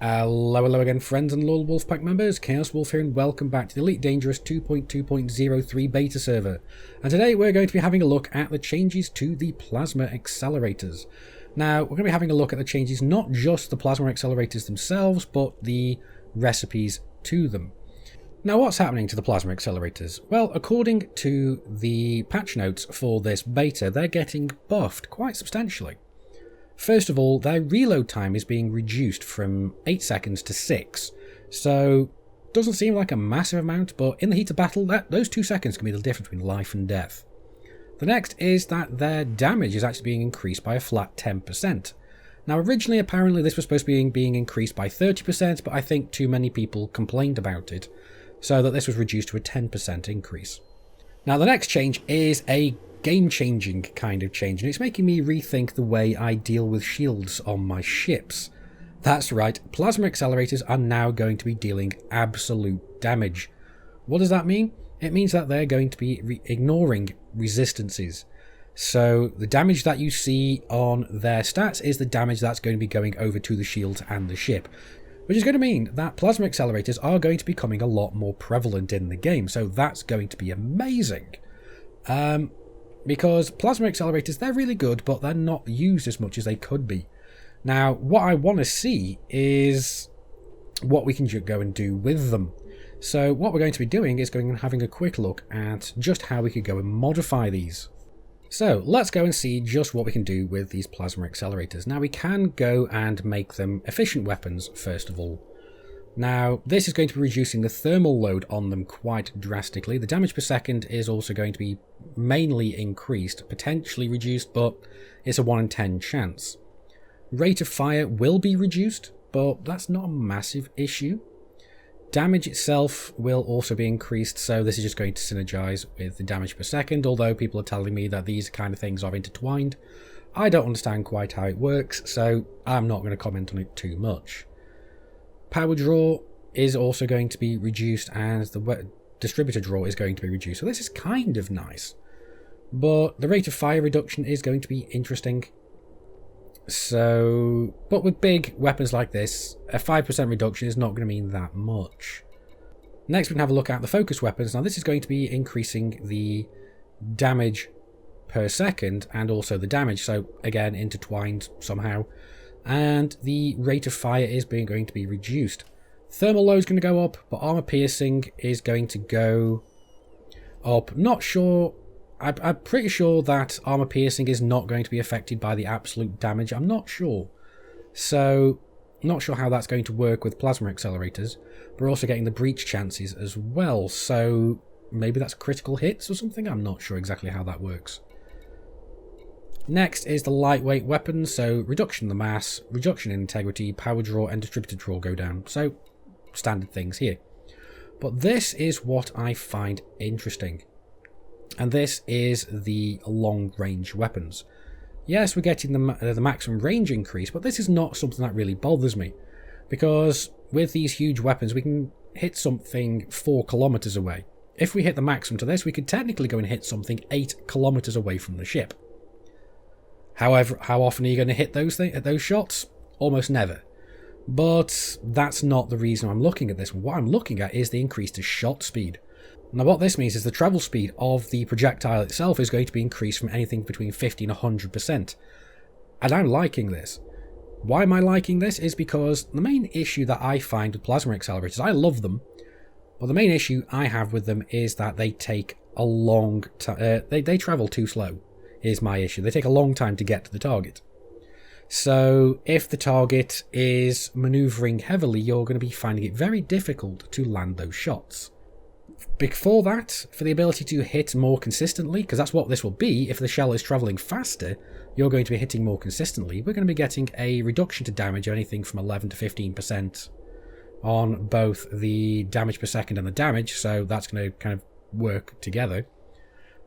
Hello again, friends and loyal Wolfpack members. Chaos Wolf here, and welcome back to the Elite Dangerous 2.2.03 beta server. And today we're going to be having a look at the changes to the plasma accelerators. Now, we're going to be having a look at the changes, not just the plasma accelerators themselves, but the recipes to them. Now, what's happening to the plasma accelerators? Well, according to the patch notes for this beta, they're getting buffed quite substantially. First of all, their reload time is being reduced from 8 seconds to 6. So, doesn't seem like a massive amount, but in the heat of battle, those 2 seconds can be the difference between life and death. The next is that their damage is actually being increased by a flat 10%. Now, originally, apparently, this was supposed to be being increased by 30%, but I think too many people complained about it, so that this was reduced to a 10% increase. Now, the next change is a game-changing kind of change, and it's making me rethink the way I deal with shields on my ships. That's right, plasma accelerators are now going to be dealing absolute damage. What does that mean? It means that they're going to be ignoring resistances. So the damage that you see on their stats is the damage that's going to be going over to the shields and the ship, which is going to mean that plasma accelerators are going to be becoming a lot more prevalent in the game, so that's going to be amazing. Because plasma accelerators, they're really good, but they're not used as much as they could be. Now, what I want to see is what we can go and do with them. So what we're going to be doing is going and having a quick look at just how we could go and modify these. So let's go and see just what we can do with these plasma accelerators. Now, we can go and make them efficient weapons, first of all. Now, this is going to be reducing the thermal load on them quite drastically. The damage per second is also going to be mainly increased, potentially reduced, but it's a 1 in 10 chance. Rate of fire will be reduced, but that's not a massive issue. Damage itself will also be increased, so this is just going to synergize with the damage per second, although people are telling me that these kind of things are intertwined. I don't understand quite how it works, so I'm not going to comment on it too much. Power draw is also going to be reduced, and the distributor draw is going to be reduced. So this is kind of nice. But the rate of fire reduction is going to be interesting. So, but with big weapons like this, a 5% reduction is not going to mean that much. Next, we can have a look at the focus weapons. Now, this is going to be increasing the damage per second and also the damage. So, again, intertwined somehow. And the rate of fire is going to be reduced. Thermal load is going to go up, but armor piercing is going to go up. Not sure. I'm pretty sure that armor piercing is not going to be affected by the absolute damage. I'm not sure. So, not sure how that's going to work with plasma accelerators. We're also getting the breach chances as well. So, maybe that's critical hits or something. I'm not sure exactly how that works. Next is the lightweight weapons, so reduction in the mass, reduction in integrity, power draw and distributor draw go down. So, standard things here. But this is what I find interesting. And this is the long-range weapons. Yes, we're getting the maximum range increase, but this is not something that really bothers me. Because with these huge weapons, we can hit something 4 kilometers away. If we hit the maximum to this, we could technically go and hit something 8 kilometers away from the ship. However, how often are you going to hit those shots? Almost never. But that's not the reason I'm looking at this. What I'm looking at is the increase to shot speed. Now, what this means is the travel speed of the projectile itself is going to be increased from anything between 50 and 100%. And I'm liking this. Why am I liking this? Is because the main issue that I find with plasma accelerators, I love them, but the main issue I have with them is that they take a long time. They travel too slow. Is my issue. They take a long time to get to the target. So if the target is maneuvering heavily, you're going to be finding it very difficult to land those shots. Before that, for the ability to hit more consistently, because that's what this will be, if the shell is travelling faster, you're going to be hitting more consistently. We're going to be getting a reduction to damage of anything from 11 to 15% on both the damage per second and the damage, so that's going to kind of work together.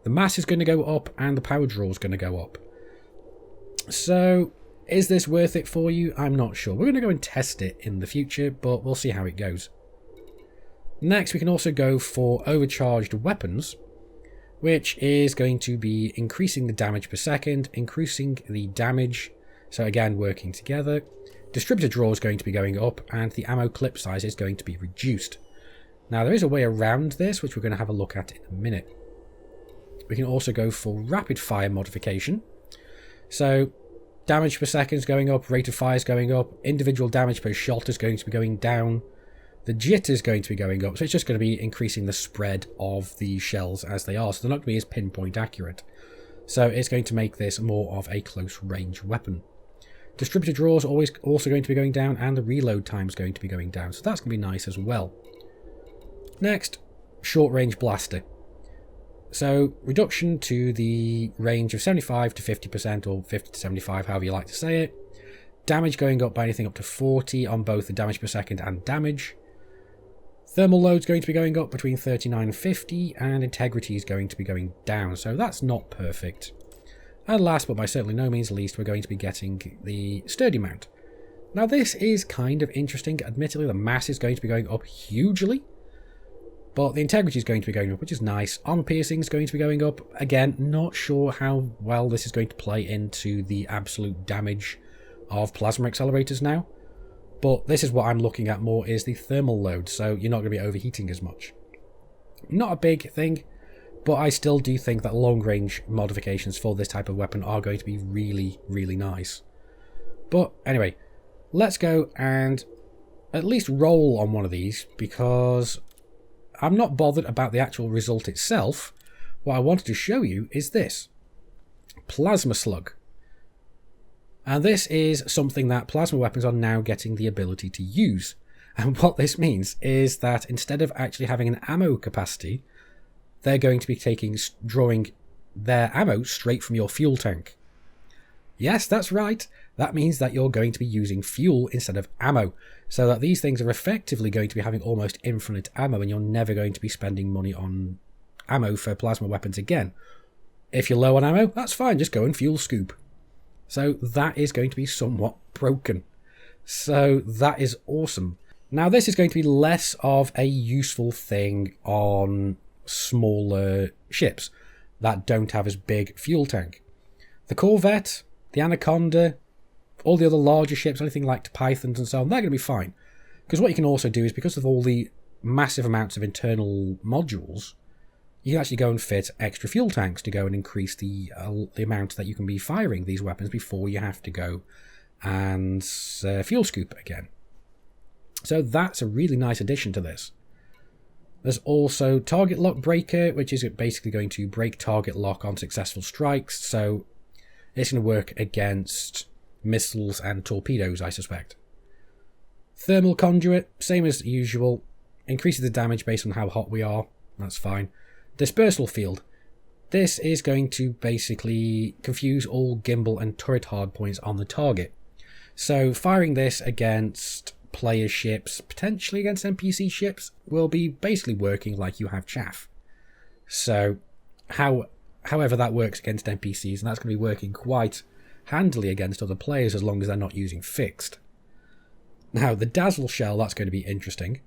The mass is going to go up and the power draw is going to go up. So, is this worth it for you? I'm not sure. We're going to go and test it in the future, but we'll see how it goes. Next, we can also go for overcharged weapons, which is going to be increasing the damage per second, increasing the damage, so again, working together, Distributor draw is going to be going up, and the ammo clip size is going to be reduced. Now, there is a way around this, which we're going to have a look at in a minute. We can also go for rapid fire modification. So, damage per second is going up, rate of fire is going up, individual damage per shot is going to be going down, the jitter is going to be going up, so it's just going to be increasing the spread of the shells as they are, so they're not going to be as pinpoint accurate. So it's going to make this more of a close range weapon. Distributor draw is also going to be going down, and the reload time is going to be going down, so that's going to be nice as well. Next, short range blaster. So reduction to the range of 75 to 50% or 50 to 75, however you like to say it. Damage going up by anything up to 40 on both the damage per second and damage. Thermal load is going to be going up between 39 and 50, and integrity is going to be going down, so that's not perfect. And last, but by certainly no means least, we're going to be getting the sturdy mount. Now this is kind of interesting. Admittedly, the mass is going to be going up hugely, but the integrity is going to be going up, which is nice. Armor piercing is going to be going up. Again, not sure how well this is going to play into the absolute damage of plasma accelerators now. But this is what I'm looking at more, is the thermal load, so you're not going to be overheating as much. Not a big thing, but I still do think that long-range modifications for this type of weapon are going to be really, really nice. But anyway, let's go and at least roll on one of these, because I'm not bothered about the actual result itself. What I wanted to show you is this. Plasma slug. And this is something that plasma weapons are now getting the ability to use. And what this means is that instead of actually having an ammo capacity, they're going to be drawing their ammo straight from your fuel tank. Yes, that's right. That means that you're going to be using fuel instead of ammo. So that these things are effectively going to be having almost infinite ammo, and you're never going to be spending money on ammo for plasma weapons again. If you're low on ammo, that's fine. Just go and fuel scoop. So that is going to be somewhat broken. So that is awesome. Now this is going to be less of a useful thing on smaller ships that don't have as big fuel tank. The Corvette, the Anaconda, all the other larger ships, anything like Pythons and so on, they're going to be fine. Because what you can also do is, because of all the massive amounts of internal modules, you can actually go and fit extra fuel tanks to go and increase the amount that you can be firing these weapons before you have to go and fuel scoop again. So that's a really nice addition to this. There's also target lock breaker, which is basically going to break target lock on successful strikes. So it's going to work against missiles and torpedoes, I suspect. Thermal conduit, same as usual. Increases the damage based on how hot we are. That's fine. Dispersal field. This is going to basically confuse all gimbal and turret hardpoints on the target. So firing this against player ships, potentially against NPC ships, will be basically working like you have chaff. So however that works against NPCs, and that's going to be working quite handily against other players as long as they're not using fixed. Now the dazzle shell, that's going to be interesting,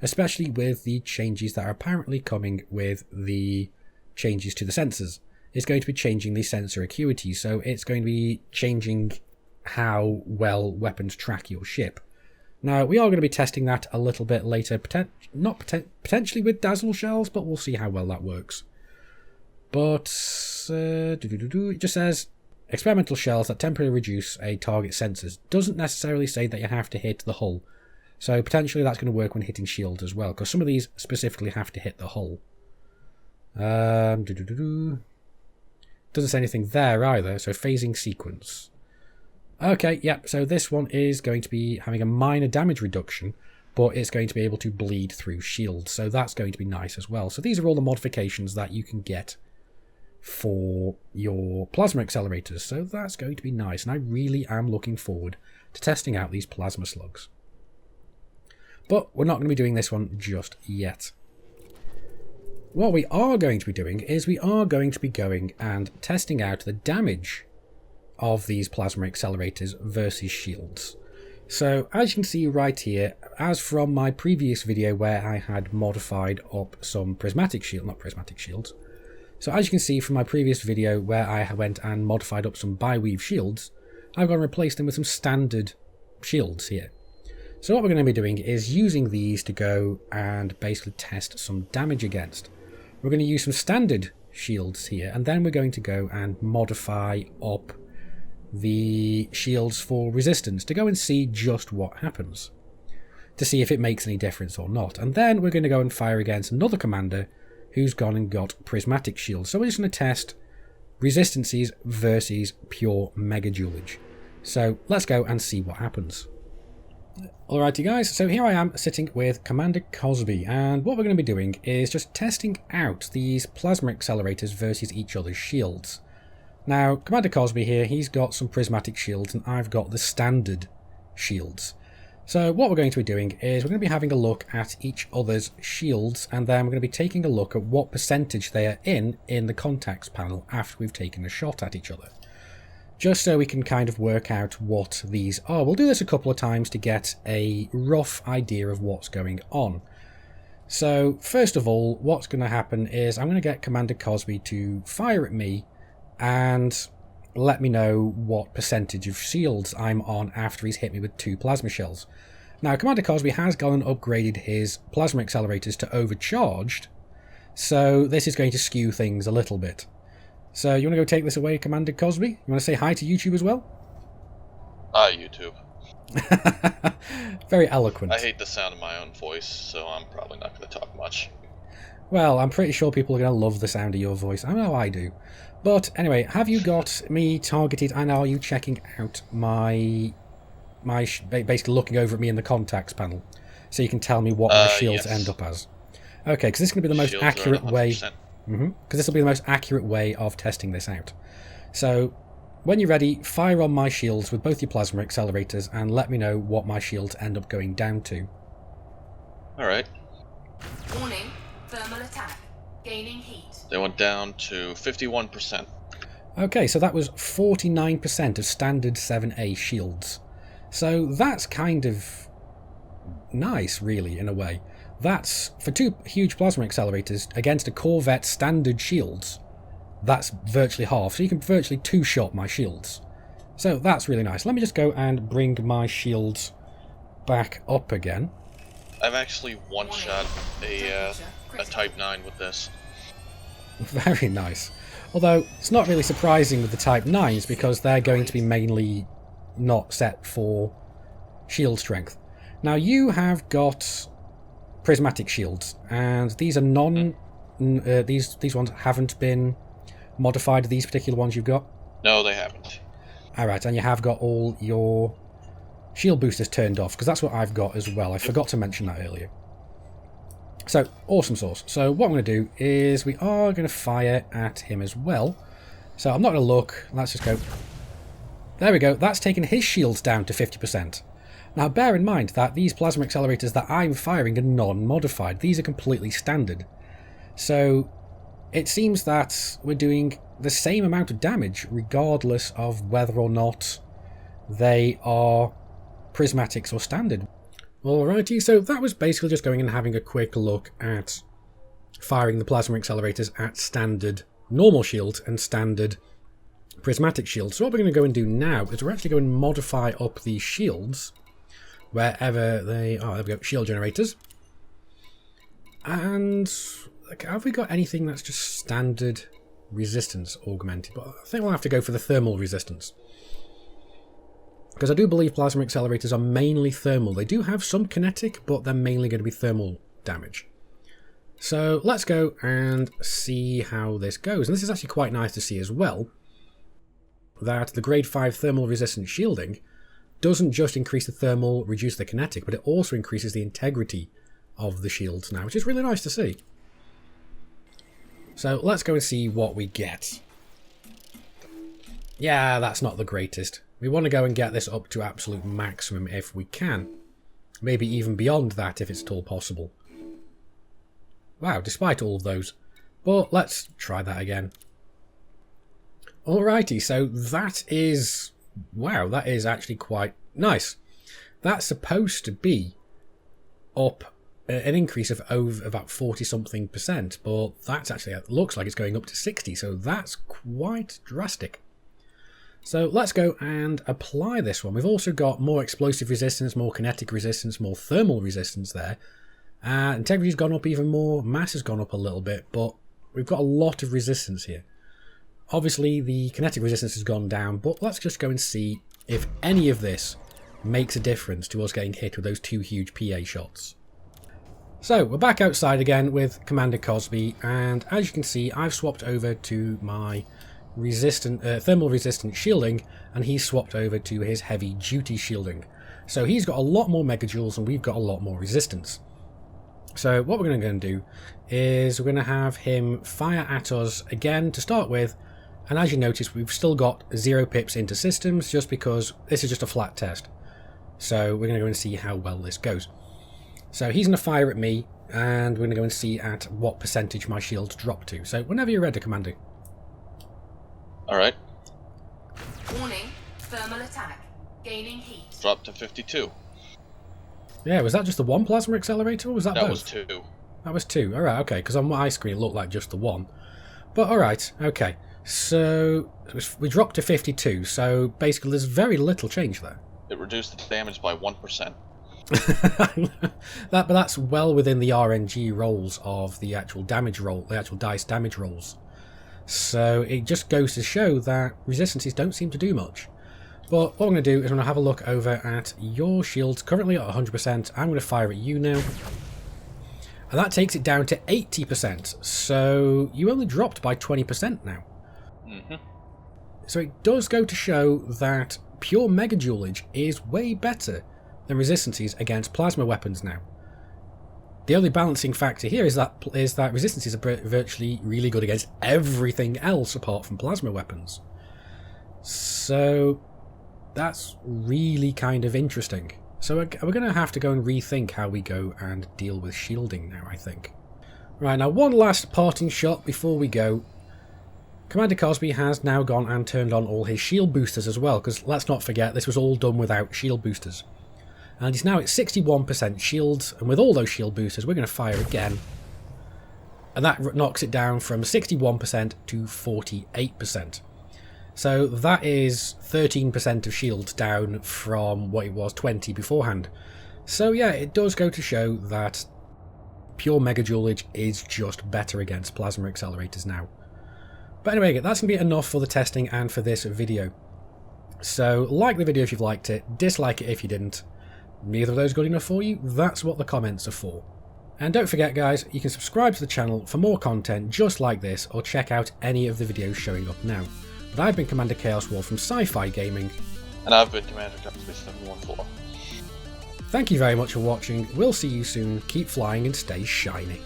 especially with the changes that are apparently coming with the changes to the sensors. It's going to be changing the sensor acuity, so it's going to be changing how well weapons track your ship. Now, we are going to be testing that a little bit later, potentially with dazzle shells, but we'll see how well that works. But it just says experimental shells that temporarily reduce a target sensors. Doesn't necessarily say that you have to hit the hull. So potentially that's going to work when hitting shields as well, because some of these specifically have to hit the hull. Doesn't say anything there either, so phasing sequence. Okay, yeah, so this one is going to be having a minor damage reduction, but it's going to be able to bleed through shields, so that's going to be nice as well. So these are all the modifications that you can get for your plasma accelerators, so that's going to be nice, and I really am looking forward to testing out these plasma slugs. But we're not going to be doing this one just yet. What we are going to be doing is we are going to be going and testing out the damage of these plasma accelerators versus shields. So as you can see right here, as from my previous video where I had modified up some shields. So as you can see from my previous video where I went and modified up some bi-weave shields, I've gone and replaced them with some standard shields here. So what we're going to be doing is using these to go and basically test some damage against. We're going to use some standard shields here, and then we're going to go and modify up the shields for resistance to go and see just what happens, to see if it makes any difference or not. And then we're going to go and fire against another commander who's gone and got prismatic shields. So we're just going to test resistances versus pure megajoulage. So let's go and see what happens. Alrighty guys, so here I am sitting with Commander Cosby, and what we're going to be doing is just testing out these plasma accelerators versus each other's shields. Now, Commander Cosby here, he's got some prismatic shields and I've got the standard shields. So what we're going to be doing is we're going to be having a look at each other's shields, and then we're going to be taking a look at what percentage they are in the contacts panel after we've taken a shot at each other. Just so we can kind of work out what these are. We'll do this a couple of times to get a rough idea of what's going on. So first of all, what's going to happen is I'm going to get Commander Cosby to fire at me and let me know what percentage of shields I'm on after he's hit me with 2 plasma shells. Now, Commander Cosby has gone and upgraded his plasma accelerators to overcharged, so this is going to skew things a little bit. So, you want to go take this away, Commander Cosby? You want to say hi to YouTube as well? YouTube. Very eloquent. I hate the sound of my own voice, so I'm probably not going to talk much. Well, I'm pretty sure people are going to love the sound of your voice. I know I do. But anyway, have you got me targeted, and are you checking out basically looking over at me in the contacts panel, so you can tell me what my shields end up as? Okay, because this is going to be the most accurate way. Because this will be the most accurate way of testing this out. So, when you're ready, fire on my shields with both your plasma accelerators and let me know what my shields end up going down to. Alright. Warning, thermal attack. Gaining heat. They went down to 51%. Okay, so that was 49% of standard 7A shields. So that's kind of nice, really, in a way. That's, for 2 huge plasma accelerators against a Corvette standard shields, that's virtually half. So you can virtually 2-shot my shields. So that's really nice. Let me just go and bring my shields back up again. I've actually one-shot a Type 9 with this. Very nice. Although, it's not really surprising with the Type 9s because they're going to be mainly not set for shield strength. Now, you have got prismatic shields, and these are these ones haven't been modified, these particular ones you've got? No, they haven't. Alright, and you have got all your shield boosters turned off, because that's what I've got as well. I forgot to mention that earlier. So, awesome sauce. So what I'm going to do is we are going to fire at him as well. So I'm not going to look. Let's just go. There we go. That's taken his shields down to 50%. Now bear in mind that these plasma accelerators that I'm firing are non-modified. These are completely standard. So it seems that we're doing the same amount of damage regardless of whether or not they are prismatics or standard. Alrighty, so that was basically just going and having a quick look at firing the plasma accelerators at standard normal shields and standard prismatic shields. So what we're going to go and do now is we're actually going to modify up these shields wherever they are. There we go, shield generators. And have we got anything that's just standard resistance augmented? But I think we'll have to go for the thermal resistance, because I do believe plasma accelerators are mainly thermal. They do have some kinetic, but they're mainly going to be thermal damage. So let's go and see how this goes. And this is actually quite nice to see as well, that the grade 5 thermal resistant shielding doesn't just increase the thermal, reduce the kinetic, but it also increases the integrity of the shields now, which is really nice to see. So let's go and see what we get. Yeah, that's not the greatest. We want to go and get this up to absolute maximum if we can. Maybe even beyond that if it's at all possible. Wow, despite all of those. But let's try that again. Alrighty, so that is... wow, that is actually quite nice. That's supposed to be up an increase of over about 40-something%, but that's actually, it looks like it's going up to 60, so that's quite drastic. So let's go and apply this one. We've also got more explosive resistance, more kinetic resistance, more thermal resistance there. Integrity's gone up even more, mass has gone up a little bit, but we've got a lot of resistance here. Obviously the kinetic resistance has gone down, but let's just go and see if any of this makes a difference to us getting hit with those 2 huge PA shots. So we're back outside again with Commander Cosby, and as you can see I've swapped over to my thermal resistant shielding, and he's swapped over to his heavy duty shielding. So he's got a lot more megajoules and we've got a lot more resistance. So what we're going to go and do is we're going to have him fire at us again to start with, and as you notice we've still got 0 pips into systems just because this is just a flat test. So we're going to go and see how well this goes. So he's going to fire at me and we're going to go and see at what percentage my shields drop to. So whenever you're ready, Commander. Alright. Warning, thermal attack. Gaining heat. Drop to 52. Yeah, was that just the one plasma accelerator or was that both? That was 2. That was 2. Alright, okay, because on my screen it looked like just the one. But alright, okay. So we dropped to 52, so basically there's very little change there. It reduced the damage by 1%. But that's well within the RNG rolls of the actual damage roll, the actual dice damage rolls. So it just goes to show that resistances don't seem to do much. But what I'm going to do is I'm going to have a look over at your shields, currently at 100%. I'm going to fire at you now. And that takes it down to 80%. So you only dropped by 20% now. So it does go to show that pure megajoulage is way better than resistances against plasma weapons now. The only balancing factor here is that resistances are virtually really good against everything else apart from plasma weapons. So that's really kind of interesting. So we're going to have to go and rethink how we go and deal with shielding now, I think. Right, now one last parting shot before we go. Commander Cosby has now gone and turned on all his shield boosters as well, because let's not forget this was all done without shield boosters. And he's now at 61% shields, and with all those shield boosters we're going to fire again. And that knocks it down from 61% to 48%. So that is 13% of shields down from what it was 20 beforehand. So yeah, it does go to show that pure megajoulage is just better against plasma accelerators now. But anyway, that's going to be enough for the testing and for this video. So like the video if you've liked it, dislike it if you didn't. Neither of those good enough for you? That's what the comments are for. And don't forget guys, you can subscribe to the channel for more content just like this, or check out any of the videos showing up now. But I've been Commander Chaos War from Sci-Fi Gaming. And I've been Commander Cosby 714. Thank you very much for watching, we'll see you soon, keep flying and stay shiny.